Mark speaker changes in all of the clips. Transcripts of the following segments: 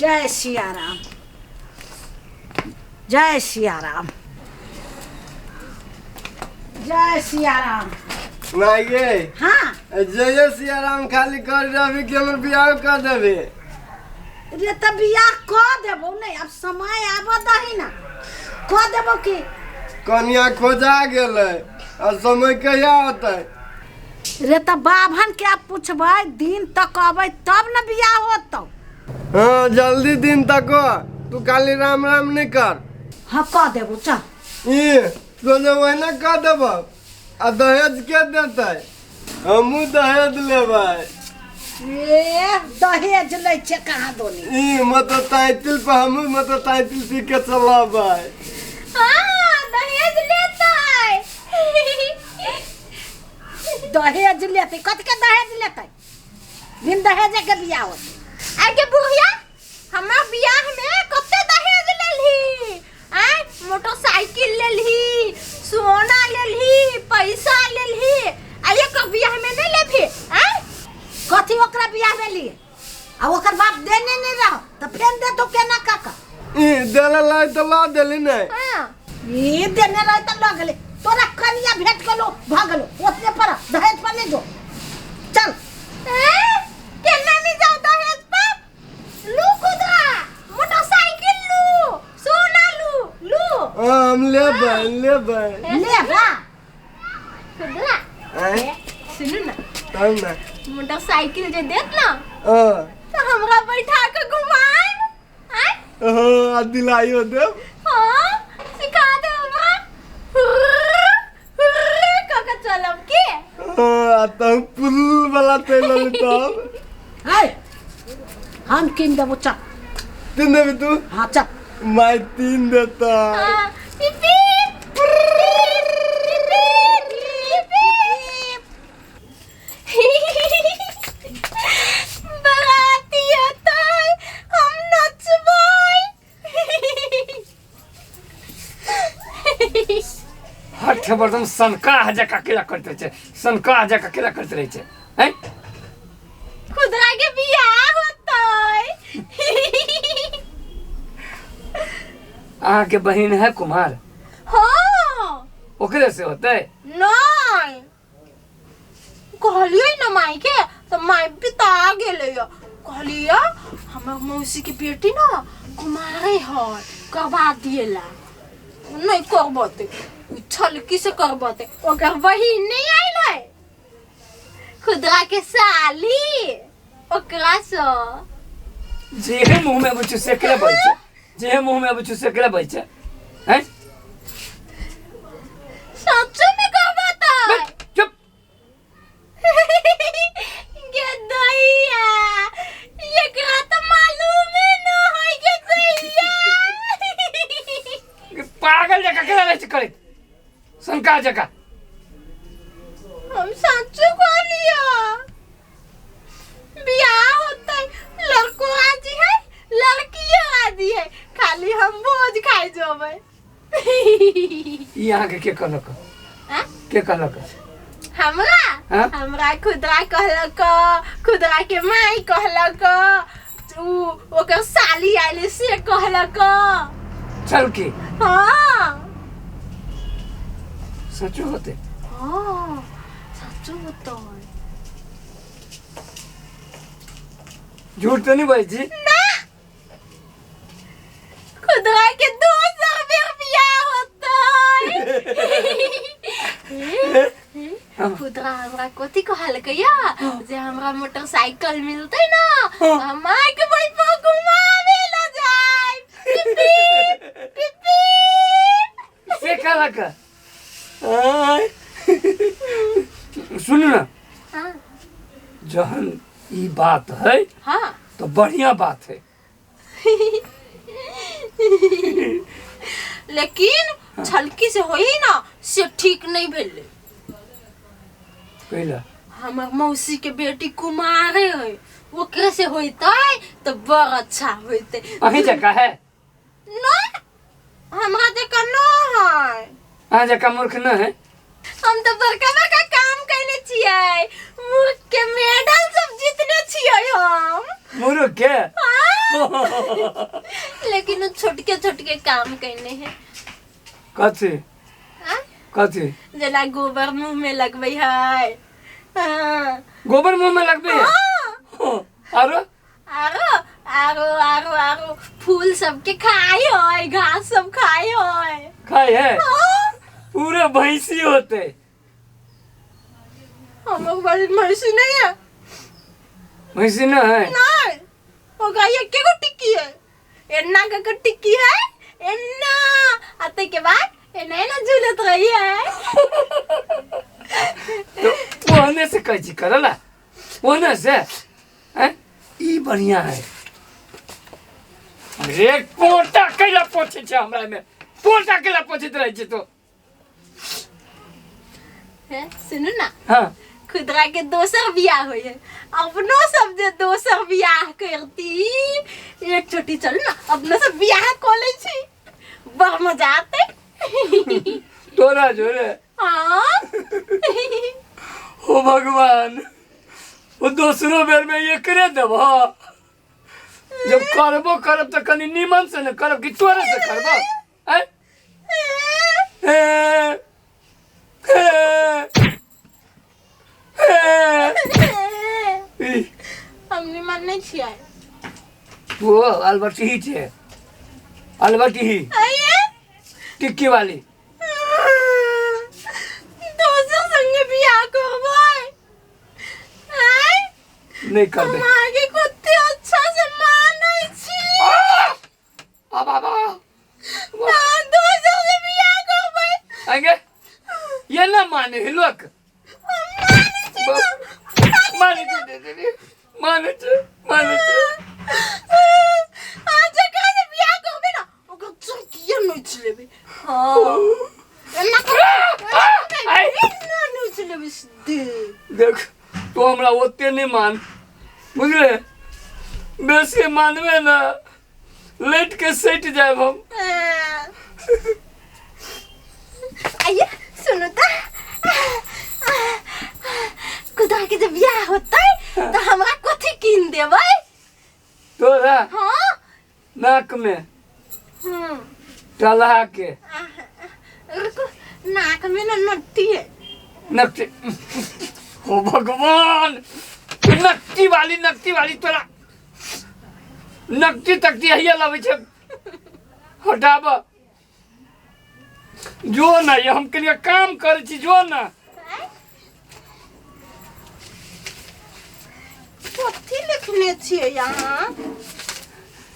Speaker 1: जय सिया राम, जय सिया राम, जय सिया राम।
Speaker 2: नहीं गे
Speaker 1: हाँ
Speaker 2: जय सिया राम खाली कर रवि के हमर बियाह कर देबे।
Speaker 1: रे त बियाह कर देबो नहीं, अब समय आबो दही ना कर देबो की
Speaker 2: कन्या खोजा गेलै और समय कहिया होतै?
Speaker 1: रे त बाभन के आप पूछबै दिन तक अबै तब न बियाह होतौ।
Speaker 2: हाँ जल्दी दिन तक तू खाली राम राम नहीं कर।
Speaker 1: हाँ कर देबो चल।
Speaker 2: ई तो जो वही कर देबो आ दहेज के देतै? हमू दहेज लेबै।
Speaker 1: ए दहेज लै छे कहाँ दोनी?
Speaker 2: ई मत टाइटिल पे हमू मत टाइटिल पी के चलाबै।
Speaker 1: हां दहेज लेतै। दहेज लेतै कत के दहेज लेतै? दिन दहेज के बियाह होतै।
Speaker 3: आगे बुढ़िया हमार बियाह में कते दहेज लेलही? आय मोटरसाइकिल लेलही, सोना लेलही, पैसा लेलही, आ एक बियाह में नहीं लेबही? आय
Speaker 1: कथी ओकरा बियाह में लिए आ ओकर बाप देने नहीं रह त फेन दे तो केना काका?
Speaker 2: ई देले लाई तो ला देली नहीं।
Speaker 3: हां
Speaker 1: ई देने रह त लग गेले तोरा कनिया भेट गलो भागलो ओतने पर दहेज पर नहीं दो चल।
Speaker 3: केना नहीं जाओ दहेज पर? लू खुदरा मोटरसाइकिल लू, सोना लू
Speaker 2: हम लेबै लेबै।
Speaker 1: ले बा
Speaker 3: खुदरा
Speaker 2: आय
Speaker 3: सुन ना
Speaker 2: तब ना
Speaker 3: मोटरसाइकिल जे देत ना
Speaker 2: हां
Speaker 3: तो हमरा बैठा के घुमाए। आय
Speaker 2: हां दिलाइयो देब।
Speaker 3: हां सिखा दे हमरा काका चलब के।
Speaker 2: हां तब पुल वाला तेल तब
Speaker 1: हाय हम किन देबो चल।
Speaker 2: तीन देबी तू?
Speaker 1: हाँ चल।
Speaker 2: मैं तीन देता।
Speaker 3: हां पिपी बराती आताय हम नचबोय।
Speaker 4: हट बर्दम सनका जका केला करते छे, सनका जका केला करते रहे छे हैं?
Speaker 3: खुदरा के बियाह होतय।
Speaker 4: अहाँ के बहन है कुमार,
Speaker 3: हां
Speaker 4: ओकरे से होते?
Speaker 3: नहीं कहलिए ना माई के तो माई पिता गेले कहलिए हमर मौसी की बेटी ना कुमारे है करवा दिएला नहीं करबते छलकी से करबते ओकर बहिन नहीं आइले खुदरा के साली ओकरा से
Speaker 4: जे मुंह में बुचू से केला बैठे, जे मुंह में बुचू से केला बैठे हैं?
Speaker 3: सच में करबते
Speaker 4: चुप।
Speaker 3: के दैया एकरा तो मालूम है न है के दैया।
Speaker 4: पागल जका केला रहे छे करे सनका जका।
Speaker 3: हम सच कहलिया बियाह होता है लड़को राजी है लड़कियों राजी है खाली हम भोज खाए जबै।
Speaker 4: यहाँ के कहलक?
Speaker 3: हाँ?
Speaker 4: के कहलक?
Speaker 3: हमरा
Speaker 4: हाँ?
Speaker 3: हमरा खुदरा कहलक, खुदरा के माई कहलक, उ ओकर साली आइले से कहलक।
Speaker 4: चल के
Speaker 3: हां
Speaker 4: सचो होते?
Speaker 3: हां सच होता है।
Speaker 4: झूठ तो नहीं बोली जी?
Speaker 3: ना खुदरा के 200 रुपया होता है। खुदरा हमरा कथी कहलक या जे हमरा मोटरसाइकिल मिलते ना हम के भाई पर घुमावे ला जाए। पिपी पिपी
Speaker 4: से कहलक? आय सुन ना,
Speaker 3: हां
Speaker 4: जहन ई बात है
Speaker 3: हां
Speaker 4: तो बढ़िया बात है।
Speaker 3: लेकिन छलकी से होई ना से ठीक नहीं भेले।
Speaker 4: कहला
Speaker 3: हमर मौसी के बेटी कुमारे है ओकरे से होइतै तो बड़ अच्छा होइतै।
Speaker 4: अहीं जका है?
Speaker 3: ना हमरा जका न है।
Speaker 4: अहाँ जका मूर्ख न है?
Speaker 3: हम तो बड़का बड़का काम कैले छियै, मूर्ख के मेडल सब जीतने छियै हम।
Speaker 4: मूर्ख के?
Speaker 3: हाँ लेकिन छोटके छोटके काम करने हैं।
Speaker 4: कथी
Speaker 3: हाँ?
Speaker 4: कथी
Speaker 3: जना गोबर मुंह में लगबै है। हाँ।
Speaker 4: गोबर मुंह में लगबे है? आरो
Speaker 3: आरो आरो आरो आरो फूल सबके खाई होय, घास सब खाई होय।
Speaker 4: खाए है
Speaker 3: हाँ।
Speaker 4: पूरे भैंसी होते।
Speaker 3: हम लोग बड़ी भैंसी नहीं है।
Speaker 4: भैंसी ना है?
Speaker 3: नहीं, वो गाय के को टिक्की है। एन्ना का टिक्की है, एन्ना आते के बाद एन्ना ना झूलत रही है।
Speaker 4: तो ओहने से कैची करला, ओहने से हैं? ई बढ़िया है। अरे पोटा कैला पोछे छ हमरा में, पोटा कैला पोछित रहे छ तो।
Speaker 3: है सुनो ना,
Speaker 4: हाँ
Speaker 3: खुदरा के दोसर बियाह होय है, अपनो सब जे दोसर बियाह करती। एक छोटी चल ना अपना सब बियाह को ले छी, बड़ मजा आते।
Speaker 4: तोरा जोरे।
Speaker 3: हाँ।
Speaker 4: ओ भगवान, वो दूसरो बेर में ये करे देब। जब करबो करब तो कनी नीमन से न करब कि तोरे से करबो। हैं? हे, हे, हे। ई,
Speaker 3: हम निमन नहीं छियै।
Speaker 4: वो अलबटी ही छे, अलबटी ही
Speaker 3: आइए
Speaker 4: टिक्की वाली।
Speaker 3: दोसर संगे बियाह करबै। हैं?
Speaker 4: नहीं कर दे।
Speaker 3: हम आगे कते अच्छा से मानै छी।
Speaker 4: बाबा
Speaker 3: हाँ, दोसर से बियाह करबै।
Speaker 4: आगे ये ना माने है लोग। माने दे माने
Speaker 3: आज जकरा से बियाह करबै ना ओकर चुकिया नोच लेबै। हाँ, एना नोच लेबै सीधे।
Speaker 4: देख तो हमरा ओते नहीं मान, बुझले? बेसी मानबे ना लेट के सट जाए हम।
Speaker 3: आइए सुनो तो, खुदा के जब बियाह होतै तो हमरा कथी कीन देबै?
Speaker 4: तोरा
Speaker 3: हाँ।
Speaker 4: नाक में टलहा के
Speaker 3: रुको, नाक में ना नट्टी है।
Speaker 4: नक्टी। ओ भगवान, नक्टी वाली तोरा नक्टी तकती है लगे छे। हटाब जो ना, ये हम कनिया काम करे छी जो ना।
Speaker 3: कथी लिखने छियै यहाँ?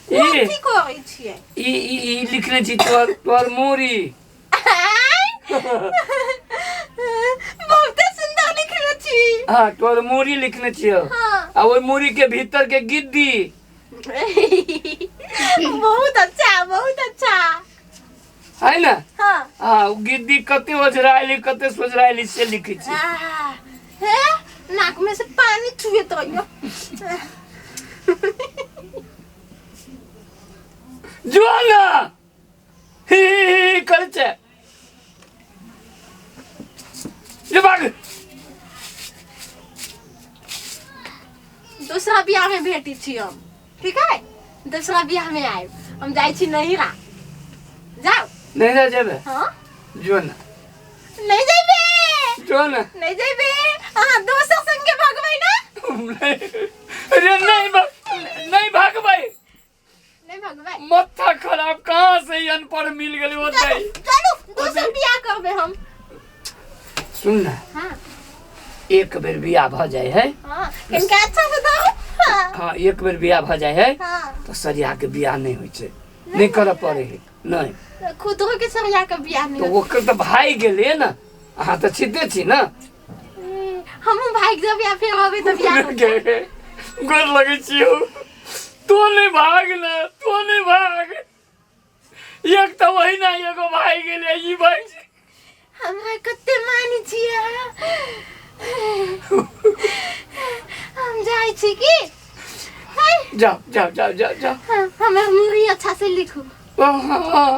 Speaker 4: ई
Speaker 3: कथी करै छियै?
Speaker 4: ई लिखने छी तोर मोरी।
Speaker 3: बहुते सुंदर लिखने छी।
Speaker 4: हाँ तोर मोरी लिखने छियो।
Speaker 3: हाँ।
Speaker 4: आ वो मोरी के भीतर के गिद्दी।
Speaker 3: बहुत अच्छा
Speaker 4: है ना?
Speaker 3: हाँ।
Speaker 4: हाँ वो गिद्दी कते ओझराइली कते सोझराइली से लिखी छी।
Speaker 3: है नाक में से पानी चुए तो
Speaker 4: जो ना ही करे छे। ये भाग।
Speaker 3: दूसरा बियाह में भेटी छी हम, ठीक है? दूसरा बियाह में आए हम जाई छी नहिरा। जाओ।
Speaker 4: नहीं जा जेबे?
Speaker 3: हाँ?
Speaker 4: जो ना
Speaker 3: नहीं जाइबे।
Speaker 4: जो ना
Speaker 3: नहीं जाइबे। हाँ, दोसर संगे भगबै ना?
Speaker 4: अरे नहीं भागबै।
Speaker 3: नहीं भगबै।
Speaker 4: माथा खराब कहाँ से ही अनपढ़ मिल गेली होतै।
Speaker 3: चलो दोसर बियाह करबे हम।
Speaker 4: सुन ना,
Speaker 3: हाँ
Speaker 4: एक बेर बियाह भ जाए है।
Speaker 3: हाँ, किनका अच्छा बताओ। हाँ
Speaker 4: हाँ एक बेर बियाह भ जाए है
Speaker 3: हाँ।
Speaker 4: तो सरिया के बियाह नहीं होय छै, नहीं करे पड़े है। नहीं
Speaker 3: खुदो के सरिया के बियाह नहीं
Speaker 4: तो ओकर तो भाई गेले ना। अहाँ तो छिते छी ना।
Speaker 3: हम भाग जब या फिर होबे तो बियाह होतै।
Speaker 4: गोर लगे छियो। तो नहीं भाग ना, तो नहीं भाग। एक तो वही ना एगो भाई गेले ई भाई।
Speaker 3: हमरा कते मानी छियै। हम जाई छी की?
Speaker 4: जाओ।
Speaker 3: हमर मुरी अच्छा से लिखू।
Speaker 4: हाँ